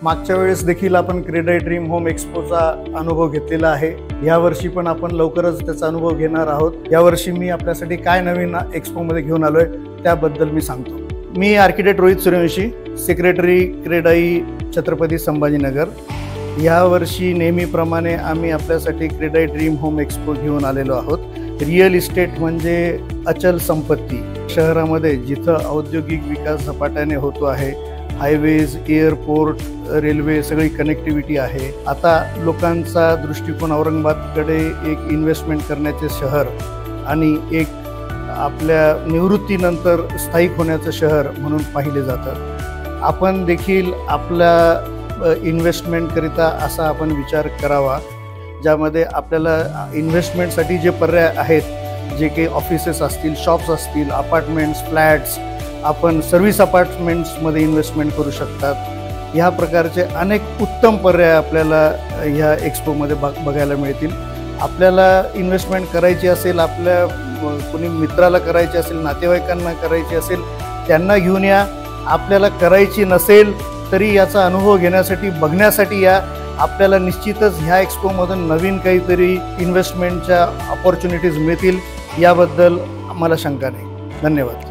मागच्या वेळेस देखील आपण क्रेडाई ड्रीम होम एक्सपोचा अनुभव घेतलेला आहे। यावर्षी पण आपण लवकरच त्याचा अनुभव घेणार आहोत। यावर्षी मी आपल्यासाठी काय नवीन एक्सपोमध्ये घेऊन आलोय त्याबद्दल मी सांगतो। मी आर्किटेक्ट रोहित सूर्यवंशी, सेक्रेटरी क्रेडाई छत्रपती संभाजीनगर। यावर्षी नेहमीप्रमाणे आम्ही आपल्यासाठी क्रेडाई ड्रीम होम एक्सपो घेऊन आलेलो आहोत। रिअल इस्टेट म्हणजे अचल संपत्ती। शहरामध्ये जिथं औद्योगिक विकास झपाट्याने होतो आहे, हायवेज, एअरपोर्ट, रेल्वे सगळी कनेक्टिव्हिटी आहे। आता लोकांचा दृष्टिकोन औरंगाबादकडे एक इन्व्हेस्टमेंट करण्याचे शहर आणि एक आपल्या निवृत्तीनंतर स्थायिक होण्याचं शहर म्हणून पाहिले जातं। आपण देखील आपल्या इन्व्हेस्टमेंटकरिता असा आपण विचार करावा, ज्यामध्ये आपल्याला इन्व्हेस्टमेंटसाठी जे पर्याय आहेत, जे काही ऑफिसेस असतील, शॉप्स असतील, अपार्टमेंट्स, फ्लॅट्स, आपण सर्व्हिस अपार्टमेंट्समध्ये इन्व्हेस्टमेंट करू शकतात। ह्या प्रकारचे अनेक उत्तम पर्याय आपल्याला ह्या एक्सपोमध्ये बघायला मिळतील। आपल्याला इन्व्हेस्टमेंट करायची असेल, आपल्या कोणी मित्राला करायची असेल, नातेवाईकांना करायची असेल, त्यांना घेऊन या। आपल्याला करायची नसेल तरी याचा अनुभव घेण्यासाठी, बघण्यासाठी या। आपल्याला निश्चितच ह्या एक्सपोमधून नवीन काहीतरी इन्व्हेस्टमेंटच्या अपॉर्च्युनिटीज मिळतील, याबद्दल मला शंका नाही। धन्यवाद।